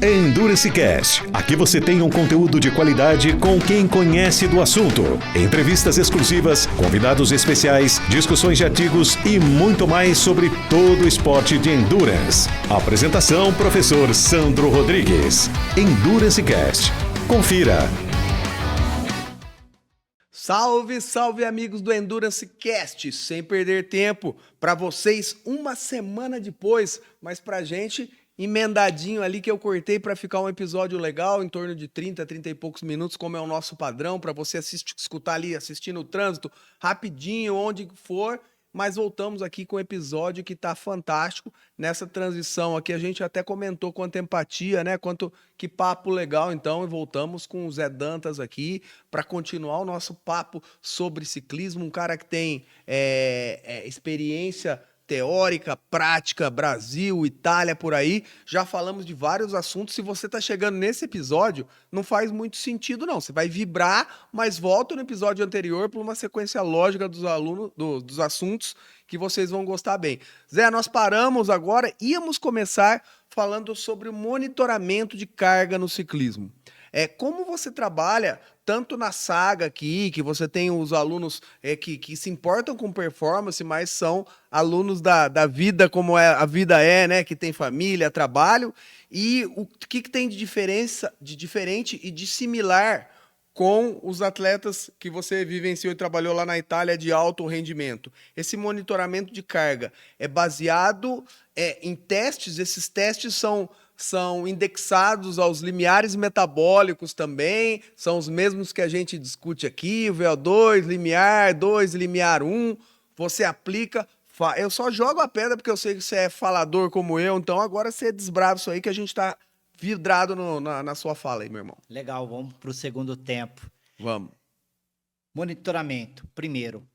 Endurance Cast. Aqui você tem um conteúdo de qualidade com quem conhece do assunto. Entrevistas exclusivas, convidados especiais, discussões de artigos e muito mais sobre todo o esporte de endurance. Apresentação: Professor Sandro Rodrigues. Endurance Cast. Confira. Salve, salve amigos do Endurance Cast. Sem perder tempo, para vocês uma semana depois, mas pra gente emendadinho ali que eu cortei para ficar um episódio legal, em torno de 30 e poucos minutos, como é o nosso padrão, para você escutar ali, assistir no trânsito, rapidinho, onde for. Mas voltamos aqui com um episódio que tá fantástico nessa transição aqui. A gente até comentou quanto empatia, né? Que papo legal, então. E voltamos com o Zé Dantas aqui para continuar o nosso papo sobre ciclismo. Um cara que tem experiência teórica, prática, Brasil, Itália, por aí. Já falamos de vários assuntos. Se você está chegando nesse episódio, não faz muito sentido, não. Você vai vibrar, mas volta no episódio anterior por uma sequência lógica dos alunos, dos assuntos que vocês vão gostar bem. Zé, nós paramos agora, íamos começar falando sobre o monitoramento de carga no ciclismo. Como você trabalha tanto na saga aqui, que você tem os alunos que se importam com performance, mas são alunos da vida como a vida né? Que tem família, trabalho, e o que tem de diferente e de similar com os atletas que você vivenciou e trabalhou lá na Itália de alto rendimento. Esse monitoramento de carga é baseado em testes, esses testes são indexados aos limiares metabólicos também, são os mesmos que a gente discute aqui, o VO2, limiar 2, limiar 1, você aplica. Eu só jogo a pedra porque eu sei que você é falador como eu, então agora você desbrava isso aí que a gente está vidrado na sua fala aí, meu irmão. Legal, vamos para o segundo tempo. Vamos. Monitoramento. Primeiro,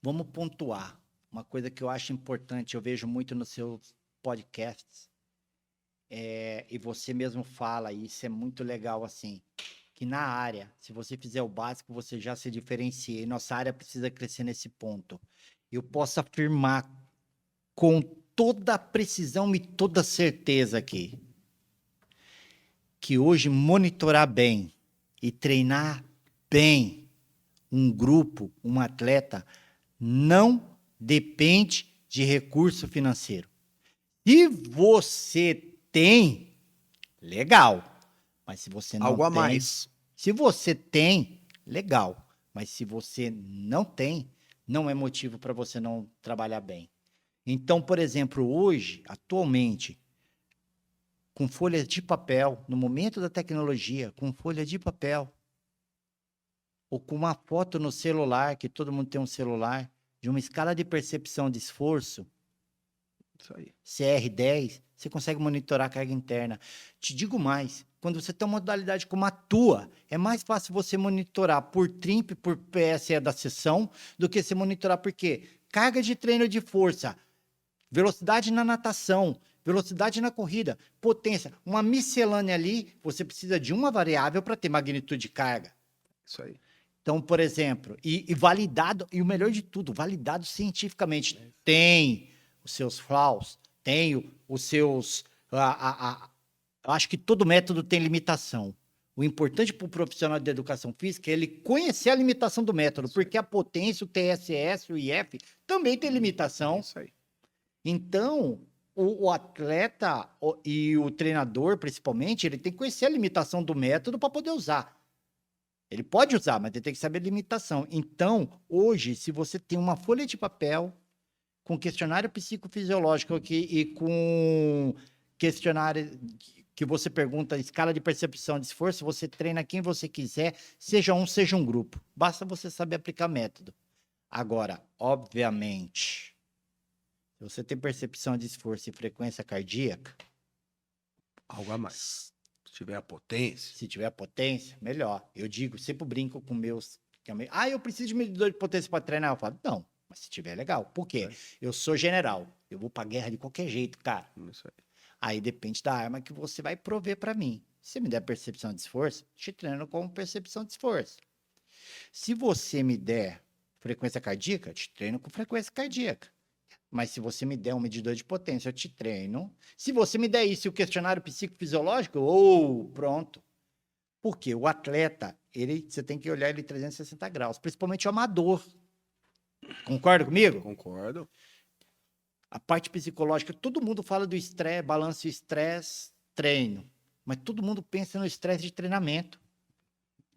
vamos pontuar. Uma coisa que eu acho importante, eu vejo muito nos seus podcasts, e você mesmo fala, e isso é muito legal, assim, que na área, se você fizer o básico, você já se diferencia, e nossa área precisa crescer nesse ponto. Eu posso afirmar com toda a precisão e toda a certeza aqui, que hoje monitorar bem e treinar bem um grupo, um atleta, não depende de recurso financeiro. Se você tem, legal. Mas se você não tem... Algo a mais. Se você tem, legal. Mas se você não tem, não é motivo para você não trabalhar bem. Então, por exemplo, hoje, atualmente, com folhas de papel, no momento da tecnologia, com folha de papel, ou com uma foto no celular, que todo mundo tem um celular, de uma escala de percepção de esforço, Isso aí. CR10, você consegue monitorar a carga interna. Te digo mais, quando você tem uma modalidade como a tua, é mais fácil você monitorar por TRIMP, por PSE da sessão, do que você monitorar por quê? Carga de treino de força, velocidade na natação, velocidade na corrida, potência, uma miscelânea ali, você precisa de uma variável para ter magnitude de carga. Isso aí. Então, por exemplo, e validado, e o melhor de tudo, validado cientificamente. Tem os seus flaws, tem os seus... eu acho que todo método tem limitação. O importante para o profissional de educação física é ele conhecer a limitação do método, porque a potência, o TSS, o IF, também tem limitação. Isso aí. Então, o atleta e o treinador, principalmente, ele tem que conhecer a limitação do método para poder usar. Ele pode usar, mas ele tem que saber a limitação. Então, hoje, se você tem uma folha de papel com questionário psicofisiológico aqui e com questionário que você pergunta escala de percepção de esforço, você treina quem você quiser, seja um grupo. Basta você saber aplicar método. Agora, obviamente, se você tem percepção de esforço e frequência cardíaca... Algo a mais. Se tiver a potência. Se tiver potência, melhor. Eu digo, sempre brinco com meus... eu preciso de medidor de potência para treinar. Eu falo, não, mas se tiver, legal. Por quê? Eu sou general. Eu vou pra guerra de qualquer jeito, cara. Isso aí. Aí depende da arma que você vai prover para mim. Se me der percepção de esforço, te treino com percepção de esforço. Se você me der frequência cardíaca, te treino com frequência cardíaca. Mas se você me der um medidor de potência, eu te treino. Se você me der isso e o questionário psicofisiológico, pronto. Porque o atleta, você tem que olhar ele 360 graus, principalmente o amador. Concorda comigo? Concordo. A parte psicológica, todo mundo fala do estresse, balanço estresse, treino. Mas todo mundo pensa no estresse de treinamento.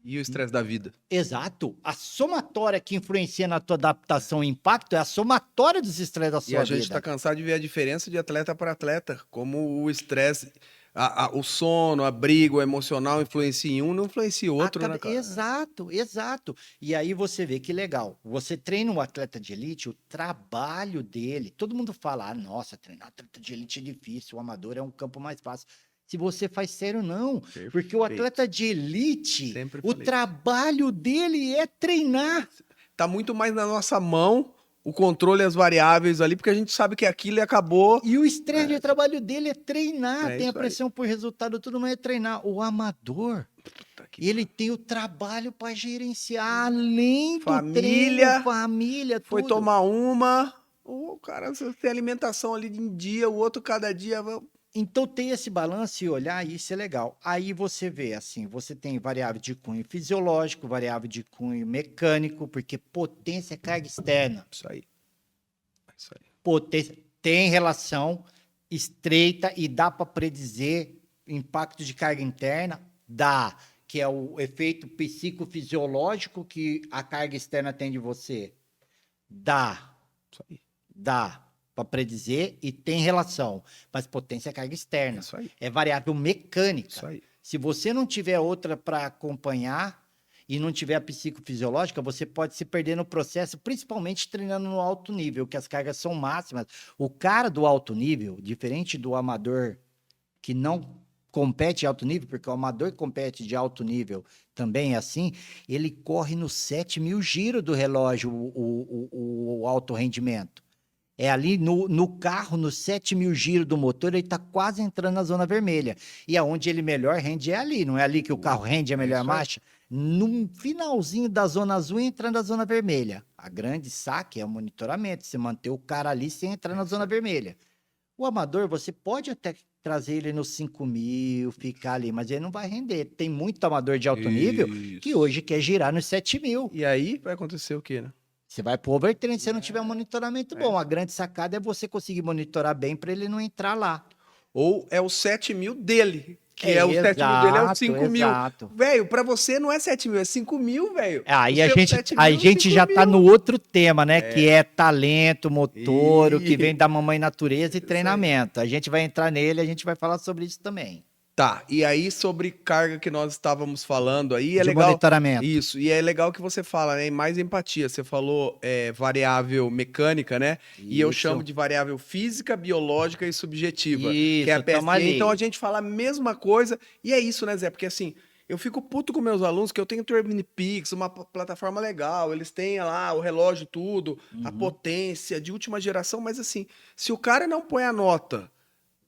E o estresse da vida? Exato. A somatória que influencia na tua adaptação e impacto é a somatória dos estresses da sua E a vida. gente tá cansado de ver a diferença de atleta para atleta. Como o estresse, o sono, a briga, o emocional influencia em um, não influencia o outro, né, cara? Exato, exato. E aí você vê que legal. Você treina um atleta de elite, o trabalho dele. Todo mundo fala, nossa, treinar atleta de elite é difícil, o amador é um campo mais fácil. Se você faz sério, não. Perfeito. Porque o atleta de elite, Sempre o falei trabalho dele é treinar. Tá muito mais na nossa mão o controle e as variáveis ali, porque a gente sabe que aquilo acabou. E o estresse de trabalho dele é treinar. É Tem a isso aí. pressão por resultado, tudo, mas é treinar. O amador, ele tem o trabalho para gerenciar, além do Família, treino, família, tudo. Foi tomar uma, o cara tem alimentação ali de um dia, o outro cada dia. Então, ter esse balanço e olhar, isso é legal. Aí você vê, assim, você tem variável de cunho fisiológico, variável de cunho mecânico, porque potência é carga externa. Isso aí. Isso aí. Potência tem relação estreita e dá para predizer impacto de carga interna? Dá, que é o efeito psicofisiológico que a carga externa tem de você. Dá. Isso aí. Dá para predizer e tem relação, mas potência é carga externa. Isso aí. É variável mecânica. Isso aí. Se você não tiver outra para acompanhar e não tiver a psicofisiológica, você pode se perder no processo, principalmente treinando no alto nível, que as cargas são máximas. O cara do alto nível, diferente do amador que não compete em alto nível, porque o amador que compete de alto nível também é assim, ele corre nos 7.000 giros do relógio, o alto rendimento. É ali no carro, nos 7.000 giros do motor, ele está quase entrando na zona vermelha. E aonde ele melhor rende é ali, não é ali que o carro rende a melhor marcha? No finalzinho da zona azul, entrando na zona vermelha. A grande saque é o monitoramento, você manter o cara ali sem entrar na zona vermelha. O amador, você pode até trazer ele nos 5.000, ficar ali, mas ele não vai render. Tem muito amador de alto nível que hoje quer girar nos 7.000. E aí vai acontecer o quê, né? Você vai pro overtraining se você não tiver um monitoramento bom. A grande sacada é você conseguir monitorar bem para ele não entrar lá. Ou é o 7.000 dele, que é o 7.000 dele, é o 5.000. Exato. Velho, pra você não é 7.000, é 5.000, velho. Aí a gente já tá no outro tema, né? Que é talento, motor, o que vem da mamãe natureza e treinamento. A gente vai entrar nele, a gente vai falar sobre isso também. Tá, e aí sobre carga que nós estávamos falando aí, é De legal. monitoramento. Isso, e é legal que você fala, né? Mais empatia. Você falou variável mecânica, né? E eu Isso. chamo de variável física, biológica e subjetiva. Isso, que é a tamo PSA. ali. Então a gente fala a mesma coisa. E é isso, né, Zé? Porque assim, eu fico puto com meus alunos que eu tenho Turbine Pix, uma plataforma legal, eles têm lá o relógio, tudo, a potência de última geração, mas assim, se o cara não põe a nota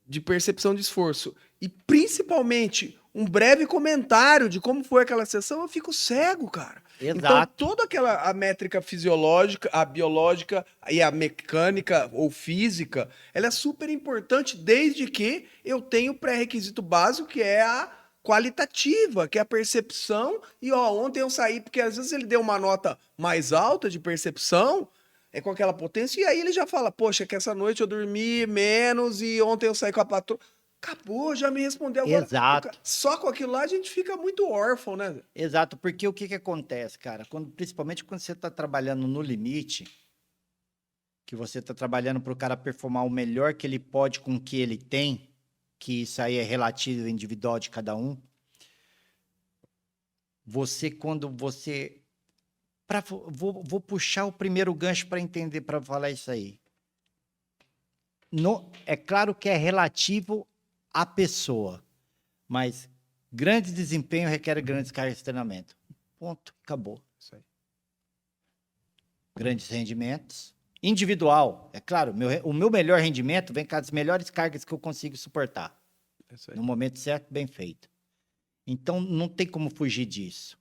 de percepção de esforço e principalmente um breve comentário de como foi aquela sessão, eu fico cego, cara. Exato. Então, toda a métrica fisiológica, a biológica e a mecânica ou física, ela é super importante desde que eu tenha o pré-requisito básico, que é a qualitativa, que é a percepção. E ontem eu saí, porque às vezes ele deu uma nota mais alta de percepção, com aquela potência, e aí ele já fala, poxa, que essa noite eu dormi menos e ontem eu saí com a patroa. Acabou, já me respondeu agora. Exato. Só com aquilo lá a gente fica muito órfão, né? Exato, porque o que acontece, cara? Principalmente quando você está trabalhando no limite, que você está trabalhando para o cara performar o melhor que ele pode com o que ele tem, que isso aí é relativo, individual de cada um. Quando você... Vou puxar o primeiro gancho para entender, para falar isso aí. É claro que é relativo à pessoa, mas grande desempenho requer grandes cargas de treinamento. Ponto, acabou. Isso aí. Grandes rendimentos. Individual, é claro, o meu melhor rendimento vem com as melhores cargas que eu consigo suportar. Isso aí. No momento certo, bem feito. Então, não tem como fugir disso,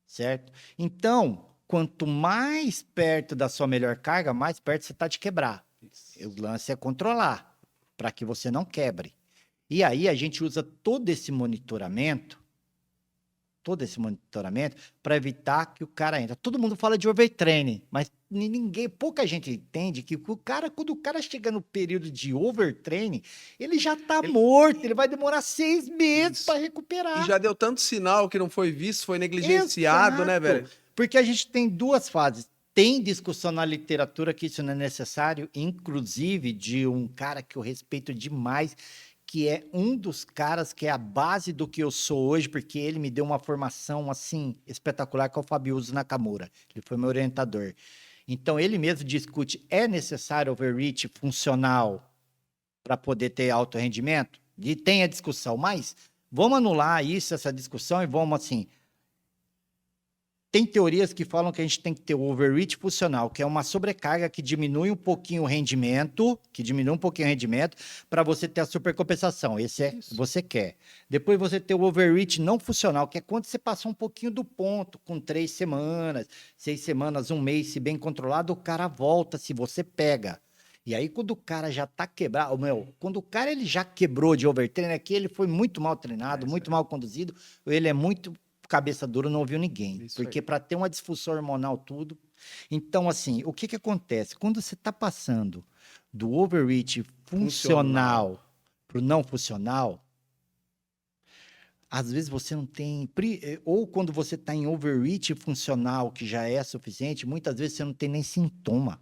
certo? Então, quanto mais perto da sua melhor carga, mais perto você está de quebrar. O lance é controlar, para que você não quebre. E aí a gente usa todo esse monitoramento para evitar que o cara entre. Todo mundo fala de overtraining, mas pouca gente entende que quando o cara chega no período de overtraining, ele já tá morto, ele vai demorar 6 meses para recuperar. E já deu tanto sinal que não foi visto, foi negligenciado, né, velho? Porque a gente tem 2 fases. Tem discussão na literatura que isso não é necessário, inclusive de um cara que eu respeito demais, que é um dos caras que é a base do que eu sou hoje, porque ele me deu uma formação, assim, espetacular, que é o Fabiuso Nakamura. Ele foi meu orientador. Então, ele mesmo discute, é necessário overreach funcional para poder ter alto rendimento? E tem a discussão, mas vamos anular essa discussão, e vamos, assim... Tem teorias que falam que a gente tem que ter o overreach funcional, que é uma sobrecarga que diminui um pouquinho o rendimento, para você ter a supercompensação. Esse é que você quer. Depois você ter o overreach não funcional, que é quando você passou um pouquinho do ponto, com 3 semanas, 6 semanas, 1 mês, se bem controlado, o cara volta, se você pega. E aí, quando o cara já tá quebrado, quando o cara ele já quebrou de overtraining, aqui ele foi muito mal treinado, muito mal conduzido, ele é muito cabeça dura, não ouviu ninguém. Isso porque para ter uma disfunção hormonal tudo... Então, assim, o que acontece? Quando você está passando do overreach funcional para o não funcional, às vezes você não tem... Ou quando você está em overreach funcional, que já é suficiente, muitas vezes você não tem nem sintoma.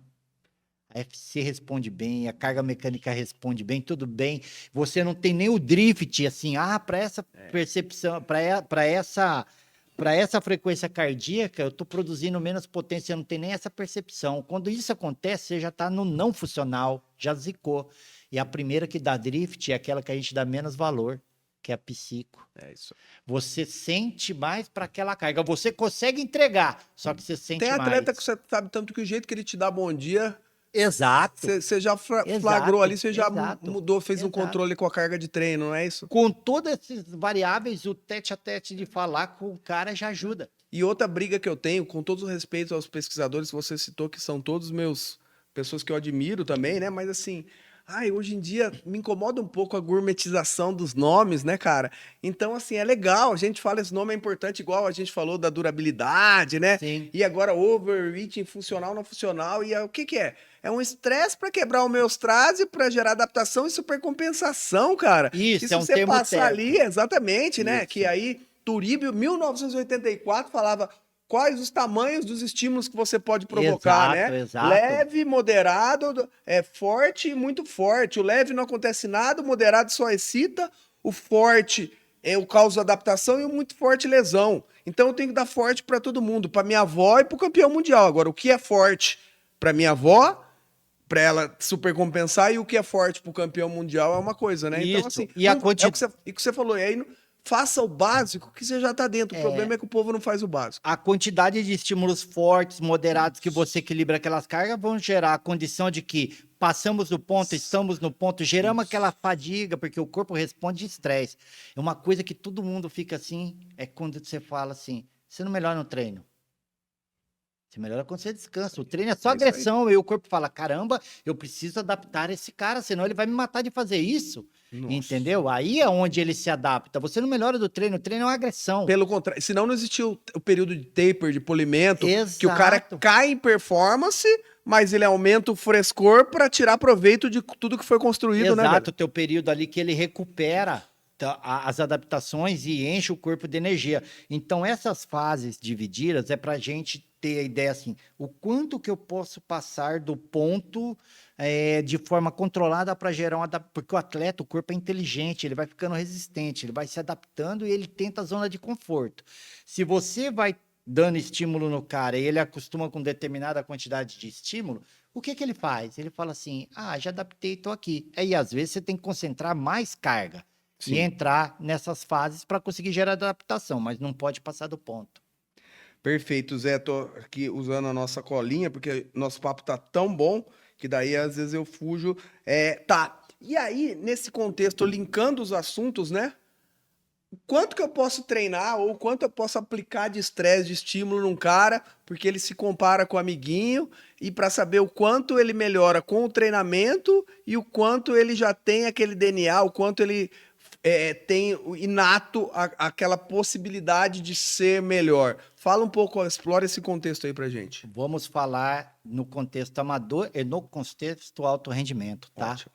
A FC responde bem, a carga mecânica responde bem, tudo bem. Você não tem nem o drift, assim, para essa percepção, para essa frequência cardíaca, eu estou produzindo menos potência, você não tem nem essa percepção. Quando isso acontece, você já está no não funcional, já zicou. E a primeira que dá drift é aquela que a gente dá menos valor, que é a psico. É isso. Você sente mais para aquela carga. Você consegue entregar, só que você sente mais. Tem atleta que você sabe tanto que o jeito que ele te dá bom dia... Exato. Você já flagrou ali, você já mudou, fez um controle com a carga de treino, não é isso? Com todas essas variáveis, o tete a tete de falar com o cara já ajuda. E outra briga que eu tenho, com todo o respeito aos pesquisadores que você citou, que são todos pessoas que eu admiro também, né? Mas assim, hoje em dia me incomoda um pouco a gourmetização dos nomes, né, cara? Então, assim, é legal, a gente fala esse nome é importante, igual a gente falou da durabilidade, né? Sim. E agora overreaching funcional, não funcional, e o que é? É um estresse para quebrar o homeostase, para gerar adaptação e supercompensação, cara. Isso, e se é um você termo passar técnico. ali, exatamente, né? Isso. Que aí, Turíbio, 1984, falava quais os tamanhos dos estímulos que você pode provocar, Exato, né? exato. Leve, moderado, forte e muito forte. O leve não acontece nada, o moderado só excita, o forte o causa adaptação e o muito forte lesão. Então eu tenho que dar forte para todo mundo, para minha avó e para o campeão mundial. Agora, o que é forte para minha avó, para ela supercompensar, e o que é forte para o campeão mundial é uma coisa, né? Isso. Então, assim, E a é o que você falou. E aí, faça o básico que você já está dentro. O problema é que o povo não faz o básico. A quantidade de estímulos fortes, moderados, que você equilibra aquelas cargas, vão gerar a condição de que passamos do ponto, estamos no ponto, geramos aquela fadiga, porque o corpo responde de estresse. É uma coisa que todo mundo fica assim, é quando você fala assim, você não melhora no treino. Você melhora quando você descansa. O treino é só agressão. E o corpo fala, caramba, eu preciso adaptar esse cara, senão ele vai me matar de fazer isso. Nossa. Entendeu? Aí é onde ele se adapta. Você não melhora do treino. O treino é uma agressão. Pelo contrário. Senão não existiu o período de taper, de polimento. Exato. Que o cara cai em performance, mas ele aumenta o frescor para tirar proveito de tudo que foi construído, Exato, né, velho? o teu período ali que ele recupera as adaptações e enche o corpo de energia. Então, essas fases divididas é para a gente ter a ideia assim, o quanto que eu posso passar do ponto de forma controlada para gerar porque o atleta, o corpo é inteligente, ele vai ficando resistente, ele vai se adaptando e ele tenta a zona de conforto. Se você vai dando estímulo no cara e ele acostuma com determinada quantidade de estímulo, o que ele faz? Ele fala assim, já adaptei, tô aqui. Aí, às vezes, você tem que concentrar mais carga. Sim. E entrar nessas fases para conseguir gerar adaptação, mas não pode passar do ponto. Perfeito, Zé. Tô aqui usando a nossa colinha, porque nosso papo tá tão bom que daí às vezes eu fujo. Tá. E aí, nesse contexto, linkando os assuntos, né? quanto que eu posso treinar ou quanto eu posso aplicar de estresse, de estímulo num cara, porque ele se compara com o amiguinho, e para saber o quanto ele melhora com o treinamento e o quanto ele já tem aquele DNA, o quanto ele tem o inato aquela possibilidade de ser melhor. Fala um pouco, explora esse contexto aí pra gente. Vamos falar no contexto amador e no contexto alto rendimento, tá? Ótimo.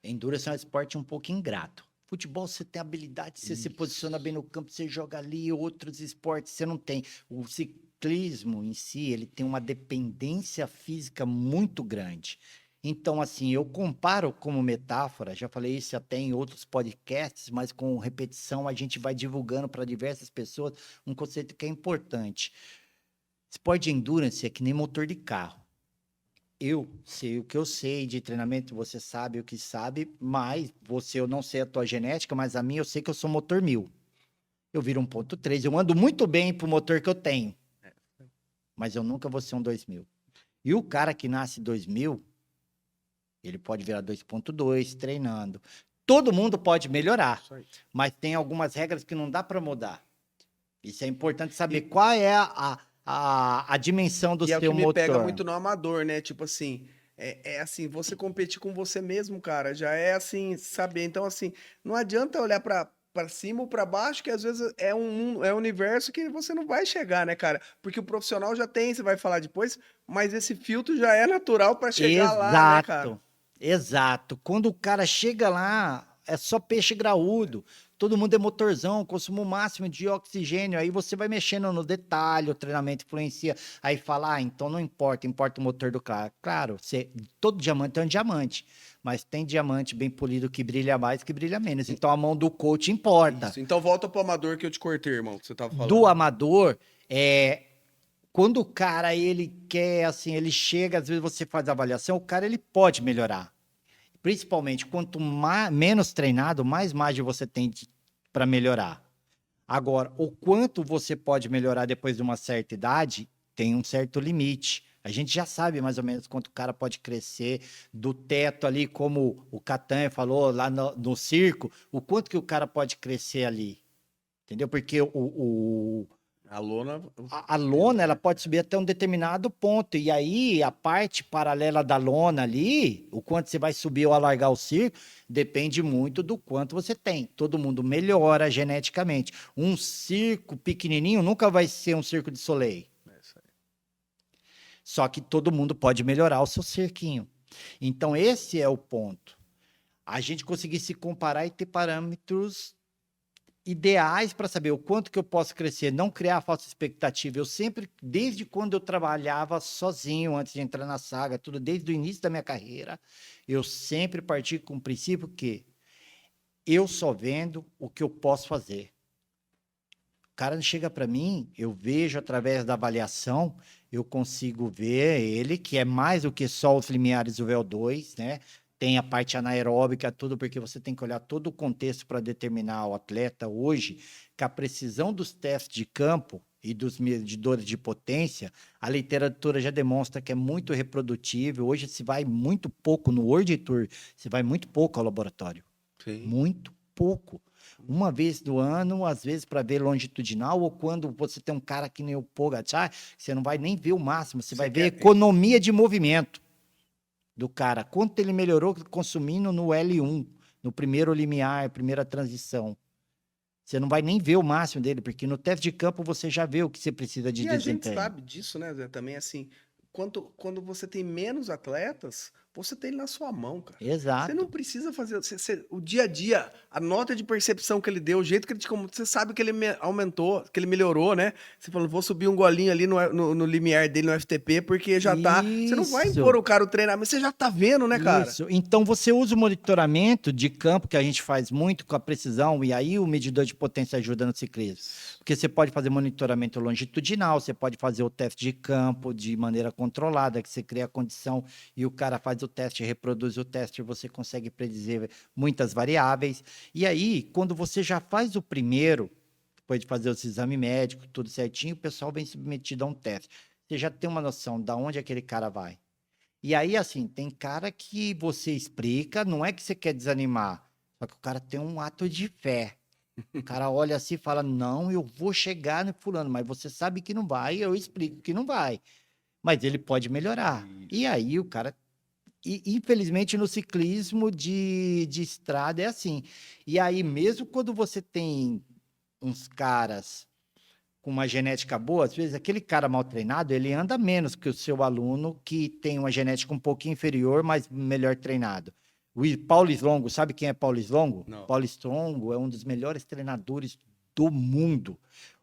Endurance é um esporte um pouco ingrato. Futebol, você tem habilidade, você se posiciona bem no campo, você joga ali, outros esportes você não tem. O ciclismo em si, ele tem uma dependência física muito grande. Então, assim, eu comparo como metáfora, já falei isso até em outros podcasts, mas com repetição a gente vai divulgando para diversas pessoas um conceito que é importante. Esporte de endurance é que nem motor de carro. Eu sei o que eu sei de treinamento, você sabe o que sabe, mas eu não sei a tua genética, mas a minha eu sei que eu sou motor 1000. Eu viro 1.3, eu ando muito bem pro motor que eu tenho, mas eu nunca vou ser um 2000. E o cara que nasce 2000, ele pode virar 2.2 treinando. Todo mundo pode melhorar, Isso aí. mas tem algumas regras que não dá para mudar. Isso é importante saber qual é a dimensão do E é o seu que me pega motor. muito no amador, né? Tipo assim, é assim, você competir com você mesmo, cara, já é assim, saber. Então, assim, não adianta olhar pra cima ou pra baixo, que às vezes é um universo que você não vai chegar, né, cara? Porque o profissional já tem, você vai falar depois, mas esse filtro já é natural pra chegar lá, né, cara? Exato, exato. Quando o cara chega lá, é só peixe graúdo. Todo mundo é motorzão, consumo máximo de oxigênio. Aí você vai mexendo no detalhe, o treinamento influencia. Aí fala, então não importa, importa o motor do cara. Claro, todo diamante é um diamante, mas tem diamante bem polido que brilha mais, que brilha menos. Então a mão do coach importa. Isso. Então volta pro amador que eu te cortei, irmão, que você tava falando. Do amador, quando o cara, ele quer, assim, ele chega, às vezes você faz a avaliação, o cara, ele pode melhorar. Principalmente, quanto menos treinado, mais margem você tem para melhorar. Agora, o quanto você pode melhorar depois de uma certa idade, tem um certo limite. A gente já sabe mais ou menos quanto o cara pode crescer do teto ali, como o Catan falou lá no circo, o quanto que o cara pode crescer ali. Entendeu? Porque A lona. a lona, ela pode subir até um determinado ponto, e aí a parte paralela da lona ali, o quanto você vai subir ou alargar o circo, depende muito do quanto você tem. Todo mundo melhora geneticamente. Um circo pequenininho nunca vai ser um circo de Soleil. Só que todo mundo pode melhorar o seu cirquinho. Então esse é o ponto. A gente conseguir se comparar e ter parâmetros ideais para saber o quanto que eu posso crescer, não criar falsa expectativa. Eu sempre, desde quando eu trabalhava sozinho, antes de entrar na saga, tudo desde o início da minha carreira, eu sempre parti com o princípio que eu só vendo o que eu posso fazer. O cara chega para mim, eu vejo através da avaliação, eu consigo ver ele, que é mais do que só os limiares do VO2, né? Tem a parte anaeróbica, tudo, porque você tem que olhar todo o contexto para determinar o atleta hoje, que a precisão dos testes de campo e dos medidores de potência, a literatura já demonstra que é muito reprodutível. Hoje se vai muito pouco no World Tour, se vai muito pouco ao laboratório. Sim. Muito pouco. Uma vez do ano, às vezes para ver longitudinal, ou quando você tem um cara que nem o Pogacar, você não vai nem ver o máximo, você vai ver economia de movimento do cara, quanto ele melhorou consumindo no L1, no primeiro limiar, primeira transição. Você não vai nem ver o máximo dele, porque no teste de campo você já vê o que você precisa de E desempenho. a gente sabe disso, né, Zé? Também assim, quando você tem menos atletas, você tem ele na sua mão, cara. Exato. Você não precisa fazer o dia a dia, a nota de percepção que ele deu, o jeito que ele te você sabe que ele aumentou, que ele melhorou, né? Você falou, vou subir um golinho ali no limiar dele no FTP, porque já tá. Você não vai Isso. impor o cara o treinar, mas você já tá vendo, né, cara? Isso. Então você usa o monitoramento de campo, que a gente faz muito com a precisão, e aí o medidor de potência ajuda no ciclismo. Porque você pode fazer monitoramento longitudinal, você pode fazer o teste de campo de maneira controlada, que você cria a condição e o cara faz o teste, reproduz o teste, você consegue predizer muitas variáveis. E aí, quando você já faz o primeiro, depois de fazer os exames médicos, tudo certinho, o pessoal vem submetido a um teste. Você já tem uma noção de onde aquele cara vai. E aí, assim, tem cara que você explica, não é que você quer desanimar, só que o cara tem um ato de fé. O cara olha assim e fala, não, eu vou chegar no fulano, mas você sabe que não vai, eu explico que não vai. Mas ele pode melhorar. E aí o cara... E, infelizmente, no ciclismo de estrada é assim. E aí, mesmo quando você tem uns caras com uma genética boa, às vezes aquele cara mal treinado, ele anda menos que o seu aluno que tem uma genética um pouquinho inferior, mas melhor treinado. Paulo Slongo, sabe quem é Paulo Slongo? Não. Paulo Slongo é um dos melhores treinadores do mundo.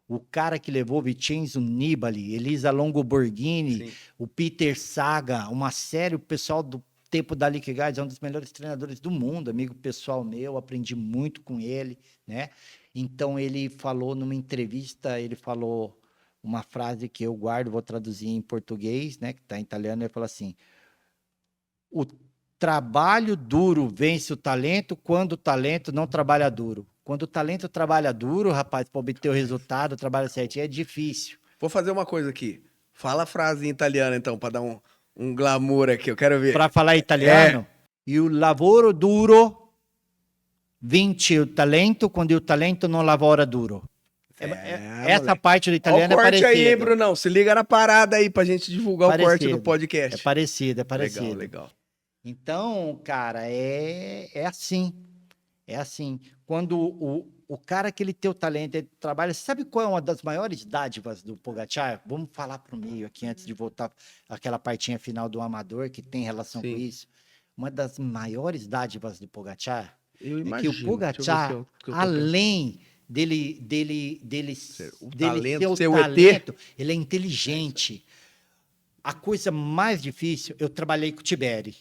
O cara que levou Vincenzo Nibali, Elisa Longo Borghini, Sim. o Peter Saga, uma série, o pessoal do tempo da Liquigas é um dos melhores treinadores do mundo, amigo pessoal meu, aprendi muito com ele, né? Então ele falou numa entrevista, ele falou uma frase que eu guardo, vou traduzir em português, né, que está em italiano, ele falou assim: o trabalho duro vence o talento quando o talento não trabalha duro. Quando o talento trabalha duro, rapaz, para obter o resultado, trabalha certinho, é difícil. Vou fazer uma coisa aqui. Fala a frase em italiano, então, para dar um glamour aqui. Eu quero ver. Para falar italiano, e o lavoro duro vince o talento quando o talento não lavora duro. Essa moleque. parte do Olha italiano o corte é parecida. aí, Brunão. Se liga na parada aí pra gente divulgar o corte do podcast. É parecido, é parecido. Legal, legal. Então, cara, é assim. É assim. Quando o cara que ele tem o talento, ele trabalha... Sabe qual é uma das maiores dádivas do Pogačar? Vamos falar pro meio aqui, antes de voltar àquela partinha final do amador, que tem relação com isso. Uma das maiores dádivas do Pogačar Eu é imagino. que o Pogačar, além dele ser o talento, ele é inteligente. A coisa mais difícil, eu trabalhei com o Tiberi.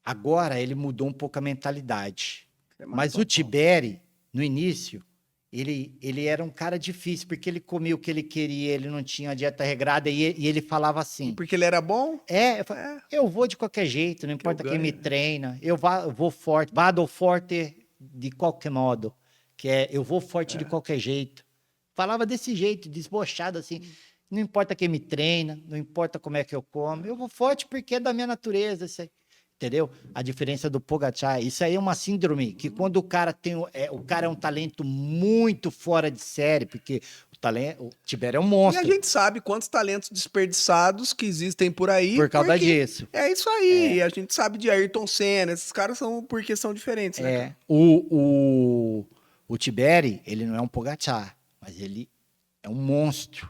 Agora ele mudou um pouco a mentalidade. Mas o Tiberi, no início, ele era um cara difícil, porque ele comia o que ele queria, ele não tinha dieta regrada, e ele falava assim... E porque ele era bom? Eu vou de qualquer jeito, não importa quem me treina, eu vou forte, vado forte de qualquer modo, que é, eu vou forte de qualquer jeito. Falava desse jeito, desbochado assim, não importa quem me treina, não importa como é que eu como, eu vou forte porque é da minha natureza, isso aí. Entendeu? A diferença do Pogačar, isso aí é uma síndrome, que quando o cara o cara é um talento muito fora de série, porque o Tiberi é um monstro. E a gente sabe quantos talentos desperdiçados que existem por aí. Por causa disso. É isso aí. A gente sabe de Ayrton Senna, esses caras porque são diferentes, né? O Tiberi, ele não é um Pogačar, mas ele é um monstro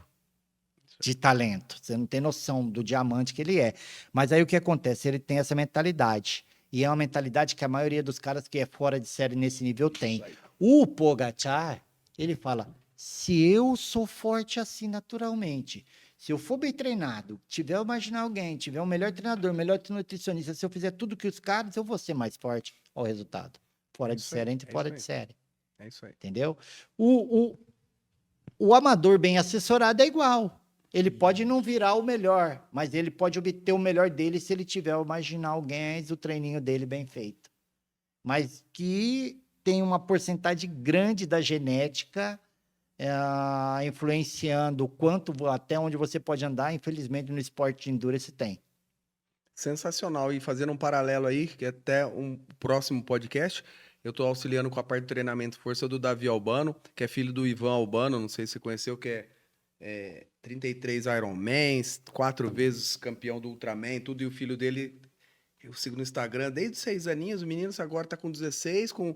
de talento. Você não tem noção do diamante que ele é. Mas aí o que acontece? Ele tem essa mentalidade. E é uma mentalidade que a maioria dos caras que é fora de série nesse nível tem. O Pogačar, ele fala, se eu sou forte assim naturalmente, se eu for bem treinado, tiver o marginal alguém, tiver o melhor treinador, melhor nutricionista, se eu fizer tudo que os caras, eu vou ser mais forte. Olha o resultado. Fora de série, entre fora de série. É isso aí. Entendeu? O amador bem assessorado é igual. Ele pode não virar o melhor, mas ele pode obter o melhor dele se ele tiver o marginal gains, o treininho dele bem feito. Mas que tem uma porcentagem grande da genética influenciando o quanto, até onde você pode andar. Infelizmente, no esporte de endurance tem. Sensacional. E fazendo um paralelo aí, que até um próximo podcast, eu estou auxiliando com a parte do treinamento força do Davi Albano, que é filho do Ivan Albano, não sei se você conheceu, que é 33 Ironmans, 4 vezes campeão do Ultraman, tudo, e o filho dele, eu sigo no Instagram, desde 6 aninhos, o menino agora está com 16, com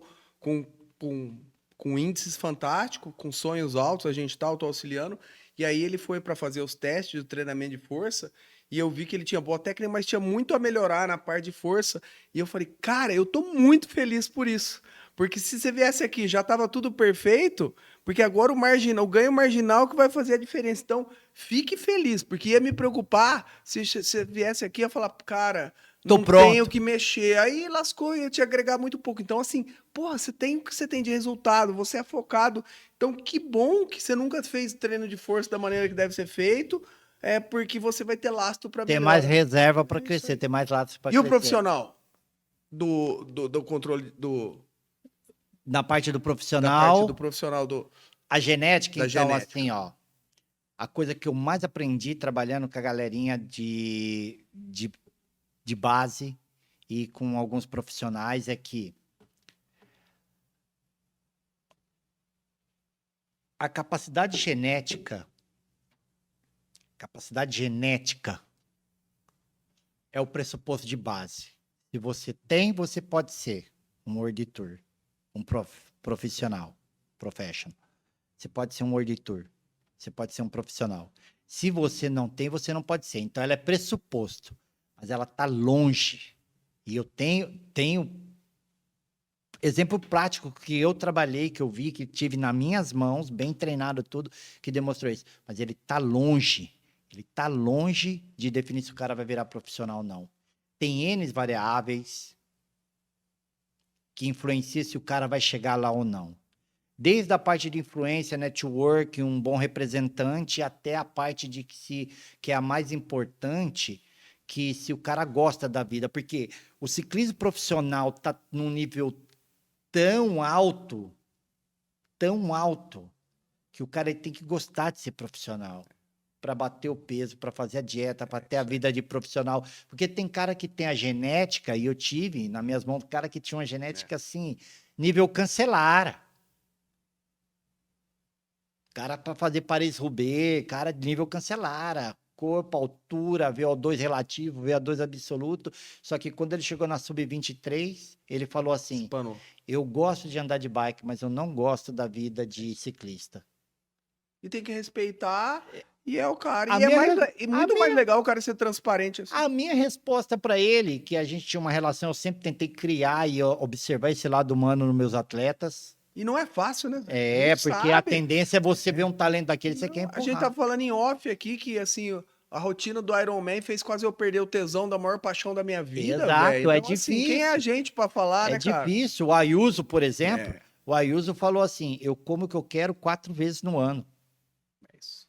índices fantásticos, com sonhos altos, a gente está auxiliando, e aí ele foi para fazer os testes do treinamento de força, e eu vi que ele tinha boa técnica, mas tinha muito a melhorar na parte de força, e eu falei, cara, eu tô muito feliz por isso, porque se você viesse aqui, já tava tudo perfeito, porque agora o ganho marginal que vai fazer a diferença. Então, fique feliz, porque ia me preocupar se você viesse aqui, ia falar, cara, não tenho que mexer. Aí lascou, ia te agregar muito pouco. Então, assim, porra, você tem o que você tem de resultado, você é focado. Então, que bom que você nunca fez treino de força da maneira que deve ser feito, porque você vai ter lastro para ter mais reserva para crescer, ter mais lastro para crescer. E o profissional do controle do... Na parte do profissional... Da parte do profissional a genética, então, assim, ó. A coisa que eu mais aprendi trabalhando com a galerinha de base e com alguns profissionais é que A capacidade genética é o pressuposto de base. Se você tem, você pode ser um world tour, um profissional, professional. Você pode ser um world tour, você pode ser um profissional. Se você não tem, você não pode ser. Então, ela é pressuposto, mas ela está longe. E eu tenho exemplo prático que eu trabalhei, que eu vi, que tive nas minhas mãos, bem treinado tudo, que demonstrou isso. Mas ele está longe. Ele está longe de definir se o cara vai virar profissional ou não. Tem N variáveis que influenciam se o cara vai chegar lá ou não. Desde a parte de influência, network, um bom representante, até a parte de que é a mais importante, que se o cara gosta da vida. Porque o ciclismo profissional está num nível tão alto, que o cara tem que gostar de ser profissional. Para bater o peso, para fazer a dieta, para ter a vida de profissional. Porque tem cara que tem a genética, e eu tive nas minhas mãos, cara que tinha uma genética assim, nível Cancelara. Cara para fazer Paris-Roubaix, cara de nível Cancelara. Corpo, altura, VO2 relativo, VO2 absoluto. Só que quando ele chegou na sub-23, ele falou assim, Espanou. eu gosto de andar de bike, mas eu não gosto da vida de ciclista. E tem que respeitar, e é o cara. A E é minha- muito mais legal o cara ser transparente assim. A minha resposta para ele, que a gente tinha uma relação, eu sempre tentei criar e observar esse lado humano nos meus atletas. E não é fácil, né? É, Eles porque a sabem. tendência é você ver um talento daquele, você quer A gente empurrar. tá falando em off aqui que, assim, a rotina do Iron Man fez quase eu perder o tesão da maior paixão da minha vida, Exato, velho. é Então, assim, quem é a gente pra falar, É né, cara? difícil. O Ayuso, por exemplo, É. o Ayuso falou assim, eu como o que eu quero 4 vezes no ano. É isso.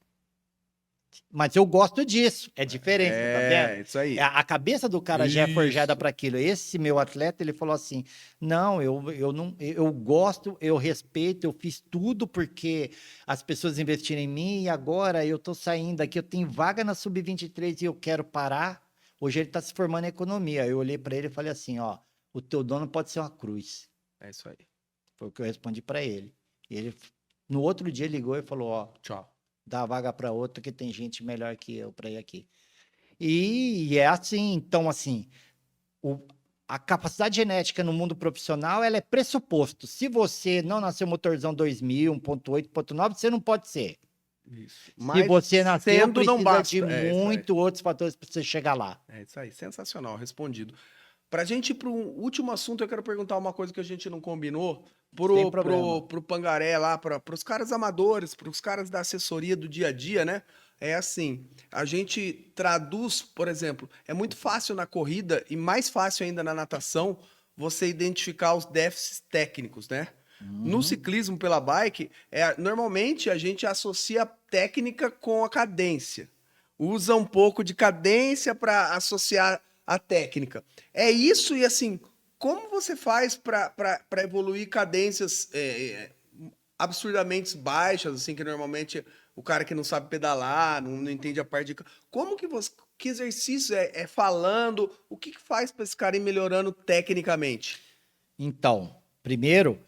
Mas eu gosto disso. É diferente, tá vendo? É, isso aí. A cabeça do cara já é forjada Isso. para aquilo. Esse meu atleta, ele falou assim: não, eu não, eu gosto, eu respeito, eu fiz tudo porque as pessoas investiram em mim e agora eu tô saindo aqui, eu tenho vaga na sub-23 e eu quero parar. Hoje ele tá se formando em economia. Eu olhei para ele e falei assim: ó, o teu dono pode ser uma cruz. É isso aí. Foi o que eu respondi para ele. E ele, no outro dia, ligou e falou: ó, Tchau. dá a vaga para outro que tem gente melhor que eu para ir aqui. E é assim, então assim, a capacidade genética no mundo profissional, ela é pressuposto. Se você não nasceu motorzão 2000, 1.8, 1.9, você não pode ser. Isso. Se você nasceu, sendo, não precisa basta. de É isso aí. muito outros fatores para você chegar lá. É isso aí, sensacional, respondido. Pra gente ir pro último assunto, eu quero perguntar uma coisa que a gente não combinou. Sem problema. Pro Pangaré lá, pros caras amadores, pros caras da assessoria do dia a dia, né? É assim, a gente traduz, por exemplo, é muito fácil na corrida e mais fácil ainda na natação você identificar os déficits técnicos, né? No ciclismo pela bike, normalmente a gente associa a técnica com a cadência. Usa um pouco de cadência para associar a técnica. É isso e assim, como você faz para evoluir cadências absurdamente baixas, assim, que normalmente o cara que não sabe pedalar, não entende a parte de... Como que você... Que exercício é falando? O que faz para esse cara ir melhorando tecnicamente? Então, primeiro,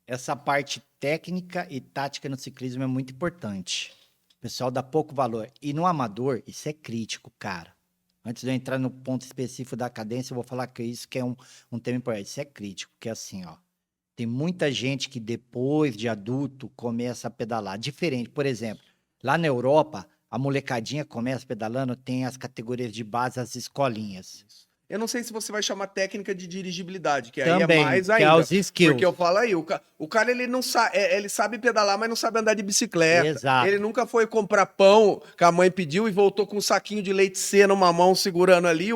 essa parte técnica e tática no ciclismo é muito importante. O pessoal dá pouco valor. E no amador, isso é crítico, cara. Antes de eu entrar no ponto específico da cadência, eu vou falar que isso que é um tema importante. Isso é crítico, porque assim, ó, tem muita gente que depois de adulto começa a pedalar. Diferente, por exemplo, lá na Europa, a molecadinha começa pedalando, tem as categorias de base, as escolinhas. Eu não sei se você vai chamar técnica de dirigibilidade, que aí Também, é mais que é ainda. os skills. Porque eu falo aí, o cara ele não sabe, ele sabe pedalar, mas não sabe andar de bicicleta. Exato. Ele nunca foi comprar pão que a mãe pediu e voltou com um saquinho de leite C numa mão segurando ali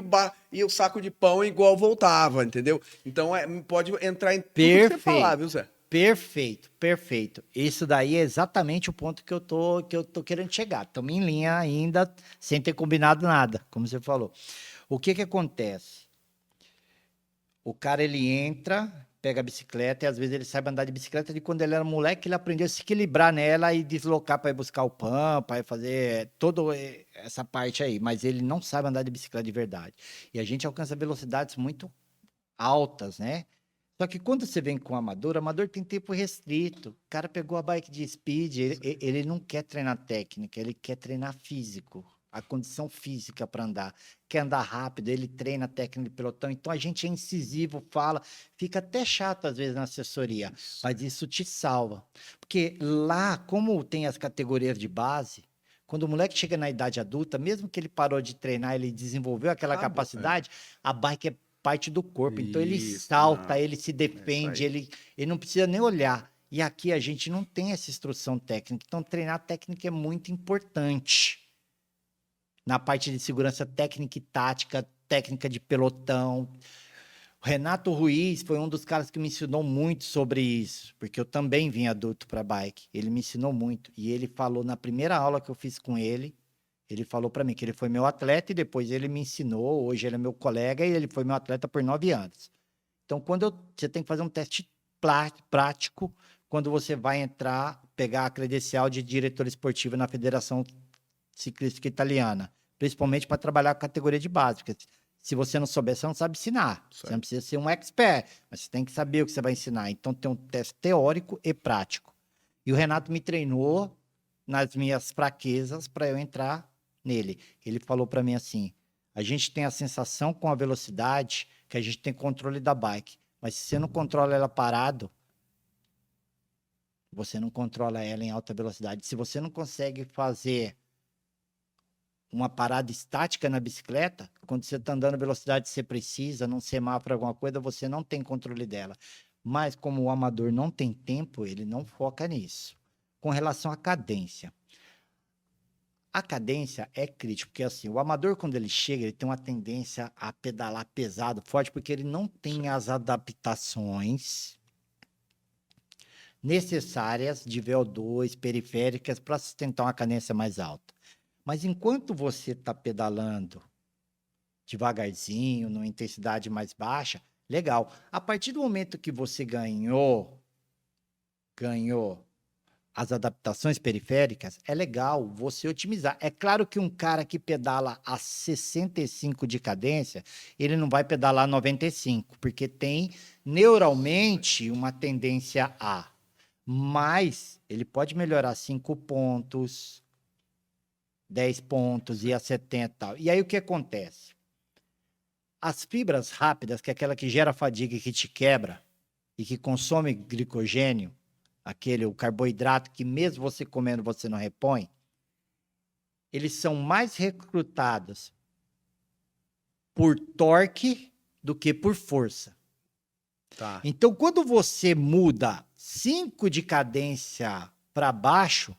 e o saco de pão igual voltava, entendeu? Então pode entrar em tudo que você falar, viu, Zé? Perfeito, perfeito. Isso daí é exatamente o ponto que eu tô querendo chegar. Estamos em linha ainda, sem ter combinado nada, como você falou. O que acontece? O cara, ele entra, pega a bicicleta e às vezes ele sabe andar de bicicleta de quando ele era moleque, ele aprendeu a se equilibrar nela e deslocar para ir buscar o pão, para ir fazer toda essa parte aí. Mas ele não sabe andar de bicicleta de verdade. E a gente alcança velocidades muito altas, né? Só que quando você vem com o amador tem tempo restrito. O cara pegou a bike de speed, ele não quer treinar técnica, ele quer treinar físico, a condição física para andar. Quer andar rápido, ele treina a técnica de pelotão. Então a gente é incisivo, fala, fica até chato às vezes na assessoria, mas isso te salva. Porque lá, como tem as categorias de base, quando o moleque chega na idade adulta, mesmo que ele parou de treinar, ele desenvolveu aquela capacidade, a bike é parte do corpo. Então ele salta, ele se defende, ele não precisa nem olhar. E aqui a gente não tem essa instrução técnica. Então treinar técnica é muito importante. Na parte de segurança técnica e tática, técnica de pelotão. O Renato Ruiz foi um dos caras que me ensinou muito sobre isso, porque eu também vim adulto para bike. Ele me ensinou muito. E ele falou na primeira aula que eu fiz com ele, ele falou para mim que ele foi meu atleta e depois ele me ensinou. Hoje ele é meu colega e ele foi meu atleta por 9 anos. Então, você tem que fazer um teste prático quando você vai entrar, pegar a credencial de diretor esportivo na Federação Ciclística Italiana, principalmente para trabalhar a categoria de base, porque se você não souber, você não sabe ensinar. Certo. Você não precisa ser um expert, mas você tem que saber o que você vai ensinar. Então, tem um teste teórico e prático. E o Renato me treinou nas minhas fraquezas para eu entrar nele. Ele falou para mim assim, a gente tem a sensação com a velocidade que a gente tem controle da bike, mas se você não controla ela parado, você não controla ela em alta velocidade. Se você não consegue fazer uma parada estática na bicicleta, quando você está andando a velocidade que você precisa, num semáforo, alguma coisa, você não tem controle dela. Mas como o amador não tem tempo, ele não foca nisso. Com relação à cadência. A cadência é crítica, porque assim, o amador, quando ele chega, ele tem uma tendência a pedalar pesado, forte, porque ele não tem as adaptações necessárias de VO2, periféricas, para sustentar uma cadência mais alta. Mas enquanto você está pedalando devagarzinho, numa intensidade mais baixa, legal. A partir do momento que você ganhou as adaptações periféricas, é legal você otimizar. É claro que um cara que pedala a 65 de cadência, ele não vai pedalar 95, porque tem neuralmente uma tendência a. Mas ele pode melhorar 5 pontos, 10 pontos e a 70 e tal. E aí o que acontece? As fibras rápidas, que é aquela que gera fadiga e que te quebra e que consome glicogênio, o carboidrato que mesmo você comendo você não repõe, eles são mais recrutados por torque do que por força. Tá. Então, quando você muda 5 de cadência para baixo,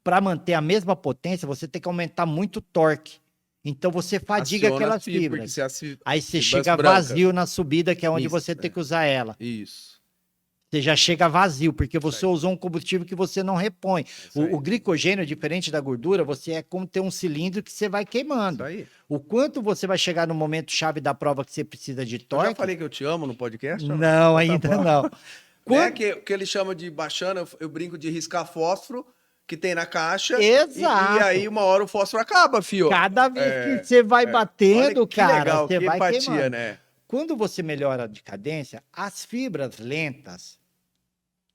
para manter a mesma potência, você tem que aumentar muito o torque. Então, você fadiga aquelas fibras. Aí você chega vazio na subida, que é onde você tem que usar ela. Isso. Você já chega vazio, porque você usou um combustível que você não repõe. O glicogênio, diferente da gordura, você é como ter um cilindro que você vai queimando. O quanto você vai chegar no momento chave da prova que você precisa de torque... Eu já falei que eu te amo no podcast? Não, ainda não. É que ele chama de baixando, eu brinco de riscar fósforo, que tem na caixa. Exato. E aí, uma hora o fósforo acaba, fio. Cada vez que você vai batendo, cara, legal, você vai empatia, queimando. Né? Quando você melhora de cadência, as fibras lentas,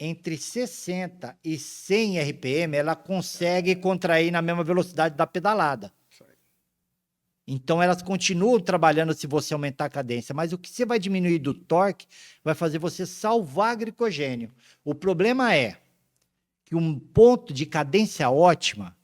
entre 60 e 100 RPM, ela consegue contrair na mesma velocidade da pedalada. Então, elas continuam trabalhando se você aumentar a cadência, mas o que você vai diminuir do torque vai fazer você salvar glicogênio. O problema é que um ponto de cadência ótima,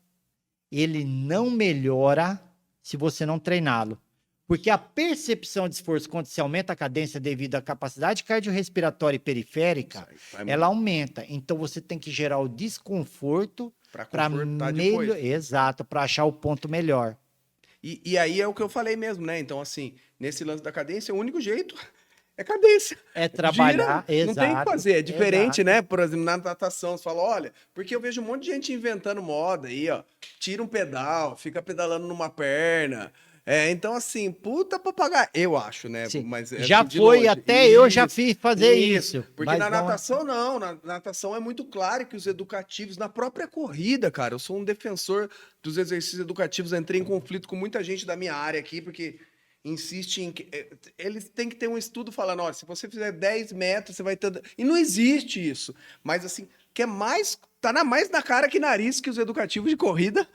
ele não melhora se você não treiná-lo. Porque a percepção de esforço, quando você aumenta a cadência devido à capacidade cardiorrespiratória e periférica, ela aumenta. Então, você tem que gerar o desconforto para melhor. Exato, para achar o ponto melhor. E aí é o que eu falei mesmo, né? Então, assim, nesse lance da cadência, o único jeito é cadência. É trabalhar, exato. Não tem o que fazer, é diferente, exato. Né? Por exemplo, na natação, você fala, olha, porque eu vejo um monte de gente inventando moda aí, ó, tira um pedal, fica pedalando numa perna. Então, assim, puta papagaio, eu acho, né? Sim. Mas, já foi, longe. Até isso, eu já fiz fazer isso. Porque na natação, não. Na natação é muito claro que os educativos, na própria corrida, cara, eu sou um defensor dos exercícios educativos, entrei em conflito com muita gente da minha área aqui, porque insiste em que eles têm que ter um estudo falando, ó, se você fizer 10 metros, você vai ter... E não existe isso. Mas assim, que é mais, mais na cara que nariz que os educativos de corrida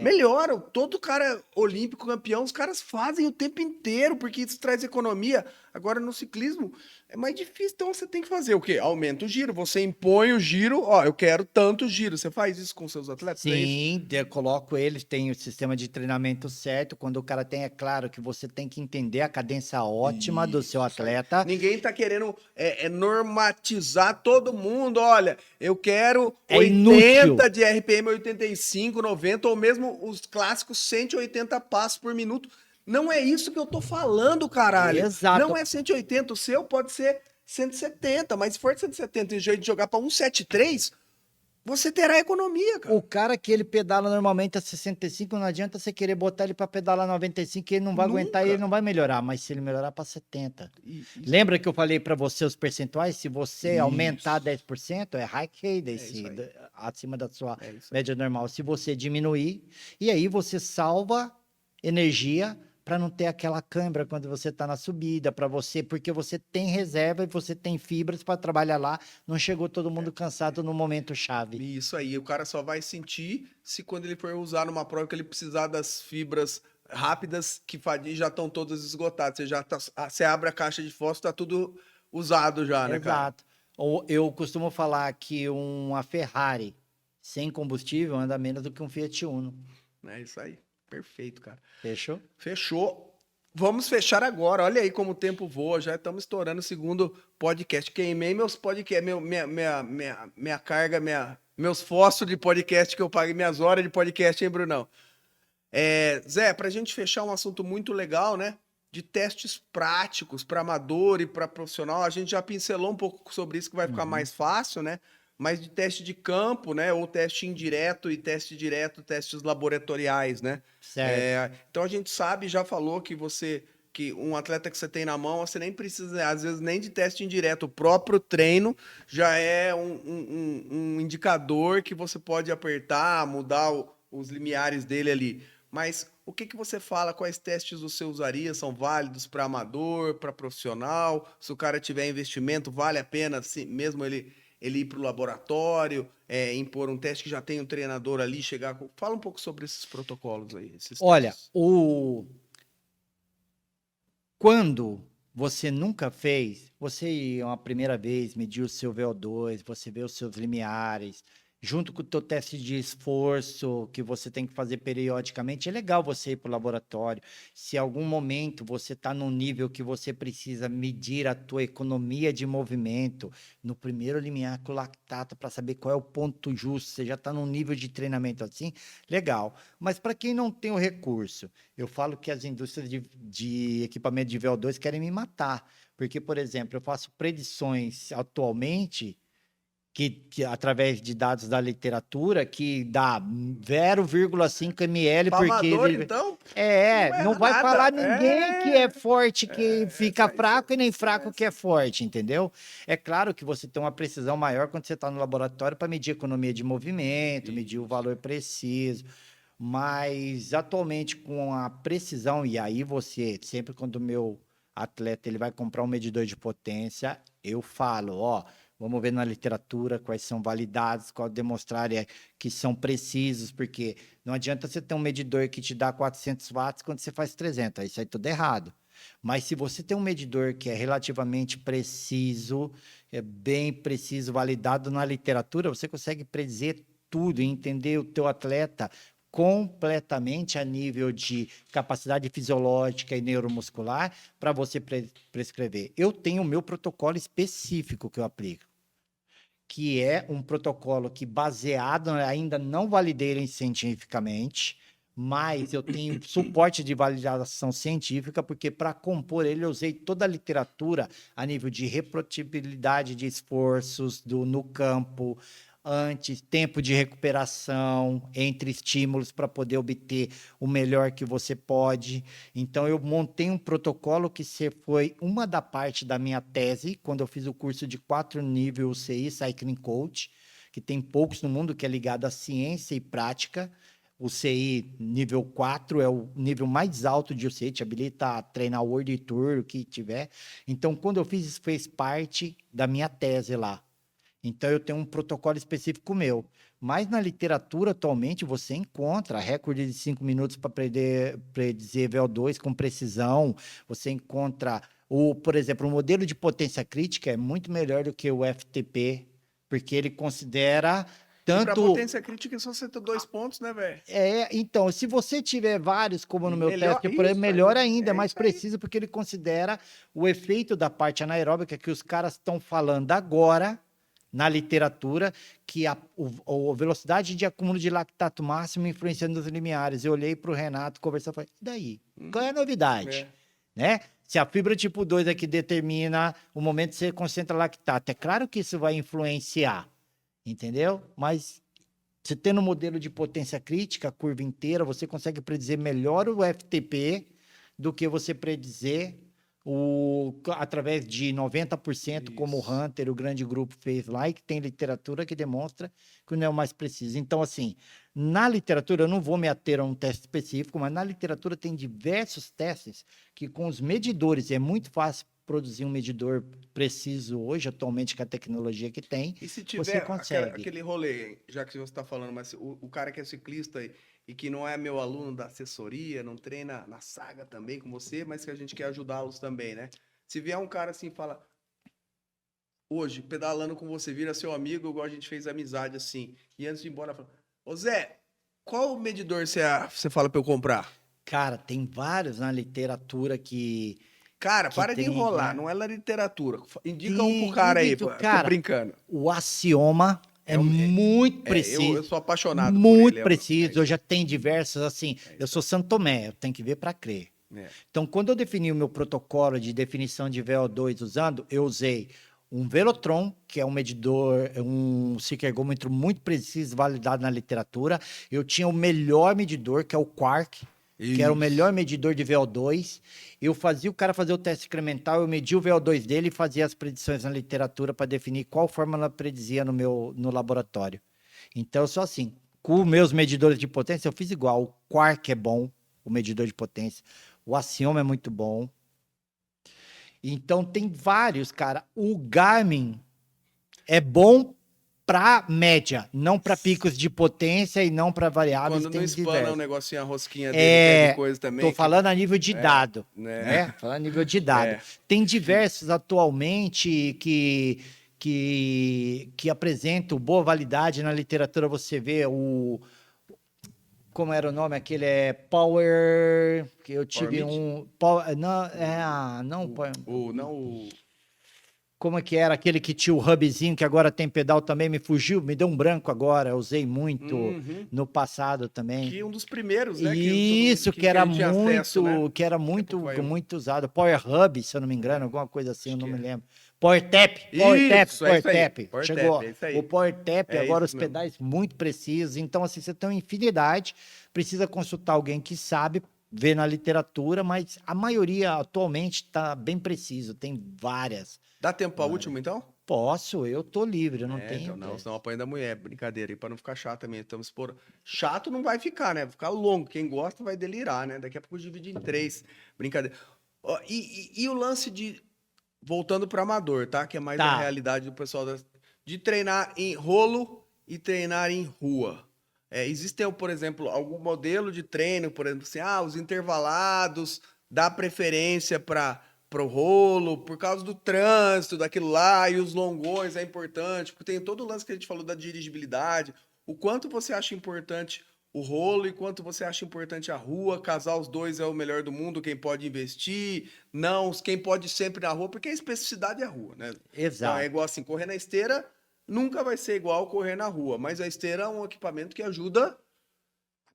melhoram. Todo cara olímpico campeão, os caras fazem o tempo inteiro, porque isso traz economia. Agora, no ciclismo, é mais difícil. Então, você tem que fazer o quê? Aumenta o giro. Você impõe o giro. Ó, eu quero tanto giro. Você faz isso com seus atletas? Sim, eu coloco eles, tem o sistema de treinamento certo. Quando o cara tem, é claro que você tem que entender a cadência ótima do seu atleta. Ninguém tá querendo normatizar todo mundo. Olha, eu quero É 80 inútil. de RPM, 85, 90, ou mesmo os clássicos 180 passos por minuto. Não é isso que eu tô falando, caralho. Exato. Não é 180, o seu pode ser 170, mas se for 170 e o jeito de jogar pra 173, você terá economia, cara. O cara que ele pedala normalmente a 65, não adianta você querer botar ele para pedalar 95, que ele não vai aguentar e Nunca. ele não vai melhorar. Mas se ele melhorar para 70. Lembra que eu falei para você os percentuais? Se você aumentar 10%, é high cadence, isso aí. acima da sua É isso aí. média normal. Se você diminuir, e aí você salva energia para não ter aquela cãibra quando você está na subida, para você, porque você tem reserva e você tem fibras para trabalhar lá. Não chegou todo mundo cansado no momento chave. Isso aí, o cara só vai sentir se quando ele for usar numa prova que ele precisar das fibras rápidas que já estão todas esgotadas. Você abre a caixa de fósforo, tá tudo usado já, né, cara? Exato. Ou eu costumo falar que uma Ferrari sem combustível anda menos do que um Fiat Uno. É isso aí. Perfeito, cara. Fechou? Fechou. Vamos fechar agora. Olha aí como o tempo voa. Já estamos estourando o segundo podcast. Queimei meus podcasts, minha carga, meus fósforos de podcast que eu paguei, minhas horas de podcast, hein, Brunão? Zé, pra gente fechar um assunto muito legal, né? De testes práticos para amador e para profissional. A gente já pincelou um pouco sobre isso, que vai ficar mais fácil, né? Mas de teste de campo, né? Ou teste indireto e teste direto, testes laboratoriais, né? Certo. Então a gente sabe, já falou que que um atleta que você tem na mão, você nem precisa, às vezes, nem de teste indireto. O próprio treino já é um indicador que você pode apertar, mudar os limiares dele ali. Mas o que você fala? Quais testes você usaria? São válidos para amador, para profissional? Se o cara tiver investimento, vale a pena, assim, mesmo ele ir para o laboratório, impor um teste que já tem um treinador ali, chegar com... Fala um pouco sobre esses protocolos aí, esses Olha, testes. quando você nunca fez, você ir uma primeira vez, medir o seu VO2, você vê os seus limiares, junto com o teu teste de esforço que você tem que fazer periodicamente, é legal você ir para o laboratório. Se em algum momento você está num nível que você precisa medir a tua economia de movimento, no primeiro limiar com o lactato, para saber qual é o ponto justo, você já está num nível de treinamento assim, legal. Mas para quem não tem o recurso, eu falo que as indústrias de equipamento de VO2 querem me matar, porque, por exemplo, eu faço predições atualmente que através de dados da literatura, que dá 0,5 ml Pra por amador, quilo. então? Não vai nada. falar ninguém que é forte, que fica fraco, e nem fraco que é forte, entendeu? É claro que você tem uma precisão maior quando você está no laboratório para medir economia de movimento, medir o valor preciso. Mas atualmente com a precisão, e aí você, sempre quando o meu atleta ele vai comprar um medidor de potência, eu falo, ó, vamos ver na literatura quais são validados, qual demonstrar que são precisos, porque não adianta você ter um medidor que te dá 400 watts quando você faz 300, isso aí tudo errado. Mas se você tem um medidor que é relativamente preciso, é bem preciso, validado na literatura, você consegue predizer tudo e entender o teu atleta completamente a nível de capacidade fisiológica e neuromuscular para você prescrever. Eu tenho o meu protocolo específico que eu aplico, que é um protocolo que baseado, ainda não validei ele cientificamente, mas eu tenho suporte de validação científica, porque para compor ele eu usei toda a literatura a nível de reprodutibilidade de esforços no campo, antes, tempo de recuperação entre estímulos para poder obter o melhor que você pode. Então, eu montei um protocolo que foi uma da parte da minha tese, quando eu fiz o curso de 4 níveis UCI, Cycling Coach, que tem poucos no mundo, que é ligado à ciência e prática. O CI nível 4 é o nível mais alto de UCI, te habilita a treinar World Tour, o que tiver. Então, quando eu fiz isso, fez parte da minha tese lá. Então, eu tenho um protocolo específico meu. Mas na literatura, atualmente, você encontra recorde de 5 minutos para predizer VO2 com precisão. Você encontra, por exemplo, o modelo de potência crítica é muito melhor do que o FTP, porque ele considera E pra tanto... potência crítica, é só você ter 2 pontos, né, velho? Então, se você tiver vários, como no meu Melhor- teste, por exemplo, isso melhor aí, ainda, é é mais isso aí. preciso, porque ele considera o efeito da parte anaeróbica que os caras estão falando agora na literatura, que a velocidade de acúmulo de lactato máximo influenciando os limiares. Eu olhei para o Renato conversar e falei, e daí? Qual é a novidade? É. Né? Se a fibra tipo 2 é que determina o momento que você concentra lactato, é claro que isso vai influenciar, entendeu? Mas você tendo um modelo de potência crítica, a curva inteira, você consegue predizer melhor o FTP do que você predizer através de 90%, como o Isso. Hunter, o grande grupo, fez lá, e que tem literatura que demonstra que não é o mais preciso. Então, assim, na literatura, eu não vou me ater a um teste específico, mas na literatura tem diversos testes que, com os medidores, é muito fácil produzir um medidor preciso hoje, atualmente, com a tecnologia que tem, E se você tiver consegue. aquele rolê, já que você está falando, mas o cara que é ciclista e que não é meu aluno da assessoria, não treina na saga também com você, mas que a gente quer ajudá-los também, né? Se vier um cara assim e fala, hoje, pedalando com você, vira seu amigo, igual a gente fez amizade assim, e antes de ir embora, fala, ô Zé, qual medidor você fala para eu comprar? Cara, tem vários na literatura Cara, que para de tem, enrolar, né? não é na literatura. Indica um pro E cara aí, indico, tô cara, brincando. o Axioma é É, o- é- muito eu preciso, sou apaixonado por ele. muito preciso. Eu já tenho diversos, assim, É eu isso sou Santo Tomé, eu tenho que ver para crer. aí. É. Então, quando eu defini o meu protocolo de definição de VO2 usando, eu usei um Velotron, que é um medidor, um ciclergômetro muito preciso, validado na literatura. Eu tinha o melhor medidor, que é o Quark, que era o melhor Isso. medidor de VO2. Eu fazia o cara fazer o teste incremental, eu media o VO2 dele e fazia as predições na literatura para definir qual fórmula predizia no laboratório. Então, eu sou assim. Com os meus medidores de potência, eu fiz igual. O Quark é bom, o medidor de potência. O Axioma é muito bom. Então, tem vários, cara. O Garmin é bom para média, não para picos de potência e não para variáveis. Quando não Tem espana o diversos. negocinho, a rosquinha dele, pede coisa Tô também. falando a nível de dado, Né? né? Falando a nível de dado. É. Tem diversos atualmente que apresentam boa validade na literatura. Você vê como era o nome? Aquele Power. Que eu tive Meet? um. Não, Não o. como é que era aquele que tinha o hubzinho que agora tem pedal também? Me fugiu, me deu um branco agora. Eu usei muito Uhum. no passado também. Que um dos primeiros, né? Isso, que era ele tinha acesso, né? muito, Tempo foi um. muito usado. Power Hub, se eu não me engano, alguma coisa assim, eu não me lembro. Power Tap, Isso, é isso aí. Power Chegou. Tap, é isso aí. O Power Tap, É agora isso os mesmo. pedais muito precisos. Então, assim, você tem uma infinidade. Precisa consultar alguém que sabe, ver na literatura, mas a maioria atualmente está bem preciso. Tem várias. Dá tempo pra último, então? Posso, eu tô livre, eu não tenho. Então, não, senão apanha da mulher. Brincadeira aí, pra não ficar chato também. Estamos por. Chato não vai ficar, né? Vai ficar longo. Quem gosta vai delirar, né? Daqui a pouco divide em 3. Brincadeira. Ó, e o lance de. Voltando pro amador, tá? Que é mais Tá. a realidade do pessoal de treinar em rolo e treinar em rua. Existem, por exemplo, algum modelo de treino, por exemplo, assim, os intervalados dá preferência para o rolo, por causa do trânsito, daquilo lá, e os longões é importante, porque tem todo o lance que a gente falou da dirigibilidade. O quanto você acha importante o rolo e quanto você acha importante a rua, casar os dois é o melhor do mundo, quem pode investir, não, quem pode ir sempre na rua, porque a especificidade é a rua, né? Então, Exato. é igual assim, correr na esteira nunca vai ser igual correr na rua, mas a esteira é um equipamento que ajuda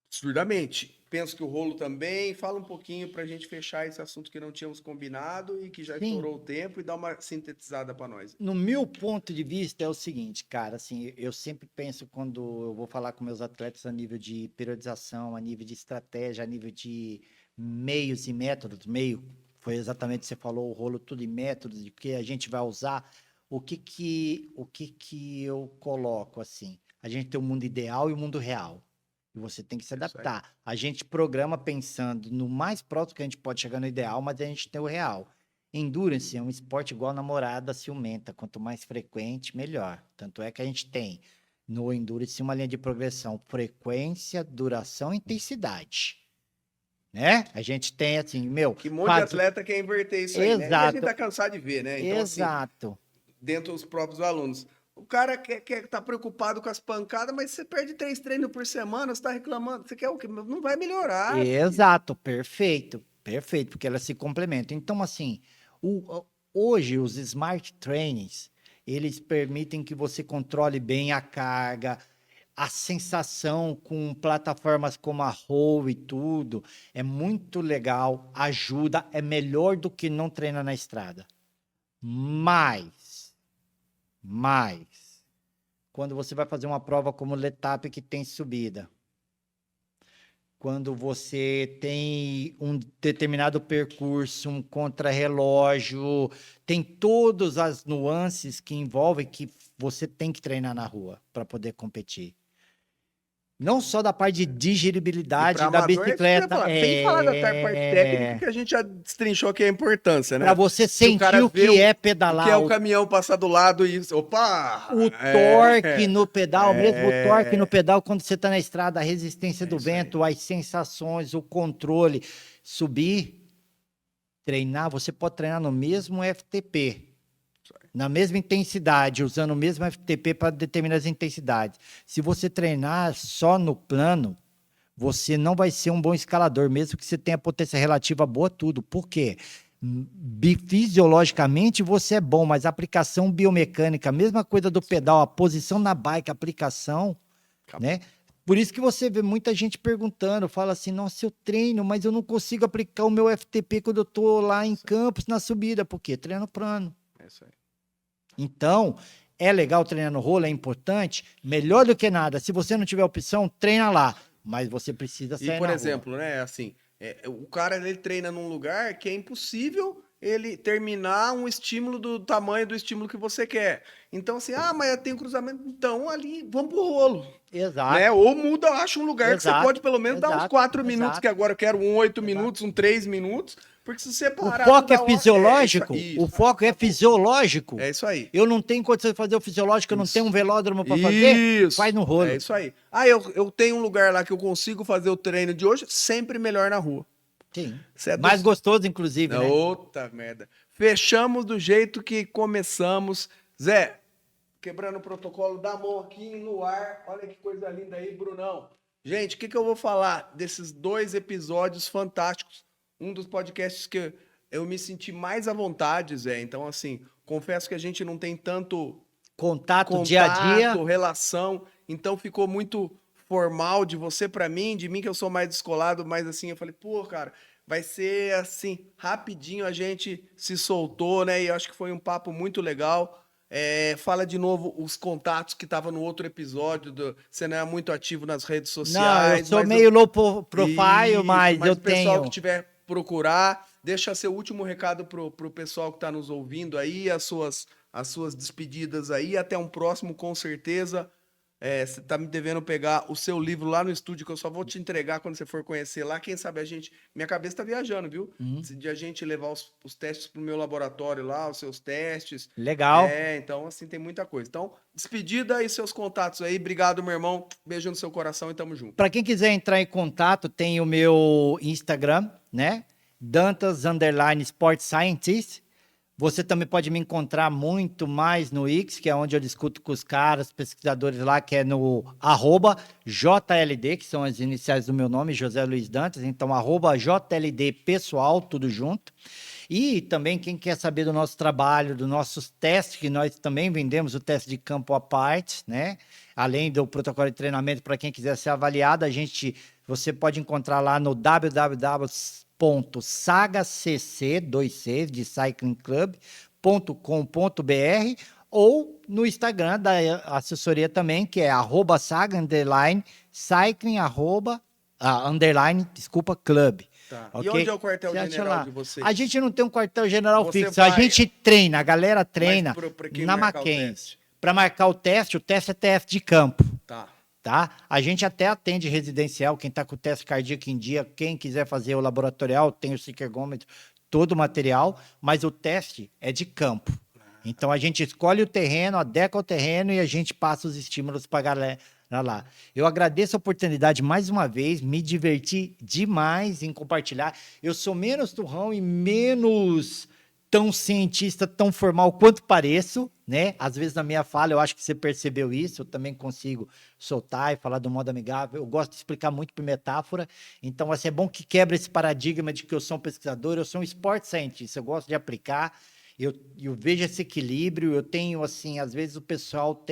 absurdamente. Penso que o rolo também. Fala um pouquinho para a gente fechar esse assunto que não tínhamos combinado e que já Sim. estourou o tempo e dar uma sintetizada para nós. No meu ponto de vista é o seguinte, cara, assim, eu sempre penso quando eu vou falar com meus atletas a nível de periodização, a nível de estratégia, a nível de meios e métodos, meio foi exatamente o que você falou, o rolo tudo em métodos, de que a gente vai usar, o que eu coloco assim? A gente tem o mundo ideal e o mundo real. E você tem que se Isso aí. adaptar. A gente programa pensando no mais próximo que a gente pode chegar no ideal, mas a gente tem o real. Endurance é um esporte igual namorada ciumenta. Quanto mais frequente, melhor. Tanto é que a gente tem no Endurance uma linha de progressão: frequência, duração e intensidade. Né? A gente tem assim, meu... Que monte de atleta quer inverter isso aí, né? E a Exato. gente tá cansado de ver, né? Então, assim, Exato. dentro dos próprios alunos. O cara quer tá preocupado com as pancadas, mas você perde 3 treinos por semana, você tá reclamando, você quer o quê? Não vai melhorar. Exato, perfeito, perfeito, porque elas se complementam. Então, assim, hoje os smart trainings, eles permitem que você controle bem a carga, a sensação com plataformas como a Row e tudo, é muito legal, ajuda, é melhor do que não treinar na estrada. Mas, quando você vai fazer uma prova como o Letap que tem subida, quando você tem um determinado percurso, um contrarrelógio, tem todas as nuances que envolvem que você tem que treinar na rua para poder competir. Não só da parte de digeribilidade da amador, bicicleta. Sem falar da parte técnica, que a gente já destrinchou aqui a importância, né? Para você sentir o que é pedalar. Que é o caminhão passar do lado e... Opa! O torque no pedal, mesmo o torque no pedal, quando você está na estrada, a resistência do vento, as sensações, o controle. Subir, treinar, você pode treinar no mesmo FTP. Na mesma intensidade, usando o mesmo FTP para determinadas intensidades. Se você treinar só no plano, você não vai ser um bom escalador, mesmo que você tenha potência relativa boa, tudo. Por quê? Fisiologicamente você é bom, mas a aplicação biomecânica, a mesma coisa do pedal, a posição na bike, a aplicação, né? Por isso que você vê muita gente perguntando, fala assim, nossa, eu treino, mas eu não consigo aplicar o meu FTP quando eu tô lá em Campos, na subida. Por quê? Treino plano. É isso aí. Então, é legal treinar no rolo, é importante, melhor do que nada. Se você não tiver opção, treina lá, mas você precisa sair E, por na exemplo, né, assim, o cara ele treina num lugar que é impossível ele terminar um estímulo do tamanho do estímulo que você quer. Então, assim, mas eu tenho cruzamento. Então, ali, vamos pro rolo. Exato. Né? Ou muda, acha um lugar que você pode pelo menos dar uns 4 minutos, que agora eu quero um 8 minutos, um 3 minutos. Porque se você parar... O foco é fisiológico? O foco é fisiológico? É isso aí. Eu não tenho condição de fazer o fisiológico, eu não tenho um velódromo para fazer? Faz no rolo. É isso aí. Eu tenho um lugar lá que eu consigo fazer o treino de hoje, sempre melhor na rua. Sim. Mais gostoso, inclusive, né? Outra merda. Fechamos do jeito que começamos. Zé, quebrando o protocolo, dá a mão aqui no ar. Olha que coisa linda aí, Brunão. Gente, o que eu vou falar desses 2 episódios fantásticos? Um dos podcasts que eu me senti mais à vontade, Zé. Então, assim, confesso que a gente não tem tanto contato dia a dia, relação. Então, ficou muito formal de você para mim, de mim que eu sou mais descolado, mas assim, eu falei, pô, cara, vai ser assim, rapidinho a gente se soltou, né? E eu acho que foi um papo muito legal. Fala de novo os contatos que estavam no outro episódio. Você não é muito ativo nas redes sociais. Não, eu sou meio low profile, mas eu o pessoal tenho... que tiver procurar, deixa seu último recado pro pessoal que está nos ouvindo aí, as suas despedidas aí. Até um próximo, com certeza. Você tá me devendo pegar o seu livro lá no estúdio, que eu só vou te entregar quando você for conhecer lá. Quem sabe a gente... Minha cabeça tá viajando, viu? De a gente levar os testes pro meu laboratório lá, os seus testes. Legal. Então, assim, tem muita coisa. Então, despedida e seus contatos aí. Obrigado, meu irmão. Beijo no seu coração e tamo junto. Para quem quiser entrar em contato, tem o meu Instagram, né? Dantas_Sport Scientist. Você também pode me encontrar muito mais no X, que é onde eu discuto com os caras, pesquisadores lá, que é no @JLD, que são as iniciais do meu nome, José Luiz Dantas. Então, @JLD pessoal, tudo junto. E também quem quer saber do nosso trabalho, dos nossos testes, que nós também vendemos o teste de campo à parte, né? Além do protocolo de treinamento, para quem quiser ser avaliado, você pode encontrar lá no www.sagacc, de Cycling Club.com.br, ou no Instagram da assessoria também, que é @saga_cycling_club. Tá. Okay? E onde é o quartel-general de vocês? A gente não tem um quartel-general fixo, vai... a gente treina, a galera treina pra na Mackenzie. Para marcar o teste é TF de campo. Tá. tá? A gente até atende residencial, quem está com o teste cardíaco em dia, quem quiser fazer o laboratorial, tem o sikergômetro, todo o material, mas o teste é de campo. Então a gente escolhe o terreno, adequa o terreno e a gente passa os estímulos para a galera lá. Eu agradeço a oportunidade mais uma vez, me diverti demais em compartilhar. Eu sou menos turrão e menos tão cientista, tão formal quanto pareço, né? Às vezes na minha fala, eu acho que você percebeu isso, eu também consigo soltar e falar do modo amigável. Eu gosto de explicar muito por metáfora, então assim, é bom que quebra esse paradigma de que eu sou um pesquisador, eu sou um sport scientist, eu gosto de aplicar, eu vejo esse equilíbrio, eu tenho assim, às vezes o pessoal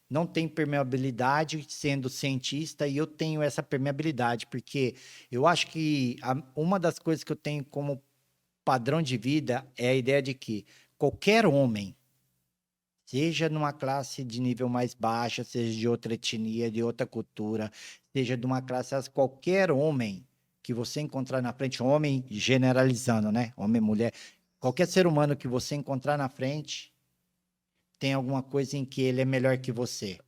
não tem permeabilidade sendo cientista e eu tenho essa permeabilidade, porque eu acho que uma das coisas que eu tenho como padrão de vida é a ideia de que qualquer homem, seja numa classe de nível mais baixa, seja de outra etnia, de outra cultura, seja de uma classe, qualquer homem que você encontrar na frente, homem generalizando, né? Homem, mulher, qualquer ser humano que você encontrar na frente, tem alguma coisa em que ele é melhor que você.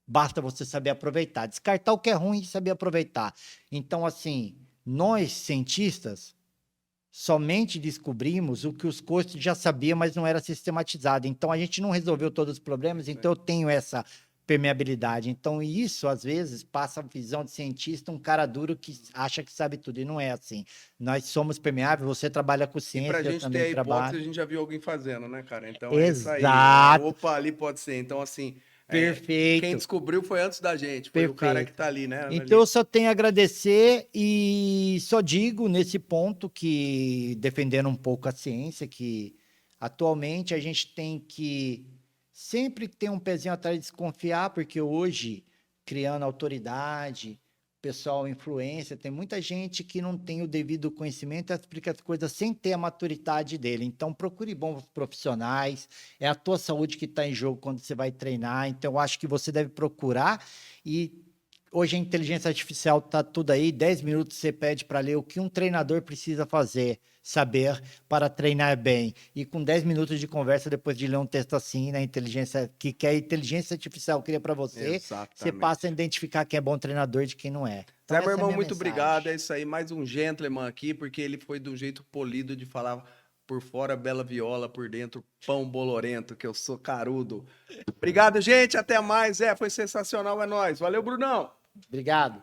Basta você saber aproveitar. Descartar o que é ruim e saber aproveitar. Então, assim, nós, cientistas, somente descobrimos o que os coaches já sabiam, mas não era sistematizado. Então, a gente não resolveu todos os problemas, então eu tenho essa permeabilidade. Então, isso, às vezes, passa a visão de cientista, um cara duro que acha que sabe tudo, e não é assim. Nós somos permeáveis, você trabalha com E ciência, pra eu gente ter também a hipótese, trabalho. a gente já viu alguém fazendo, né, cara? Então é isso aí. Exato. Opa, ali pode ser. Então, assim, Perfeito. quem descobriu foi antes da gente, foi o cara que tá ali, né? Então, eu só tenho a agradecer e só digo nesse ponto que, defendendo um pouco a ciência, que atualmente a gente tem que sempre ter um pezinho atrás de desconfiar, porque hoje, criando autoridade, pessoal influência, tem muita gente que não tem o devido conhecimento e explica as coisas sem ter a maturidade dele. Então, procure bons profissionais, é a tua saúde que está em jogo quando você vai treinar, então eu acho que você deve procurar e hoje a inteligência artificial está tudo aí, 10 minutos você pede para ler o que um treinador precisa saber para treinar bem. E com 10 minutos de conversa, depois de ler um texto assim, na inteligência, que a inteligência artificial cria para você, você passa a identificar quem é bom treinador de quem não é. Então, Zé, meu essa é a irmão, minha muito mensagem. obrigado. É isso aí, mais um gentleman aqui, porque ele foi do jeito polido de falar por fora bela viola, por dentro pão bolorento, que eu sou carudo. Obrigado, gente. Até mais. Foi sensacional, é nóis. Valeu, Brunão. Obrigado.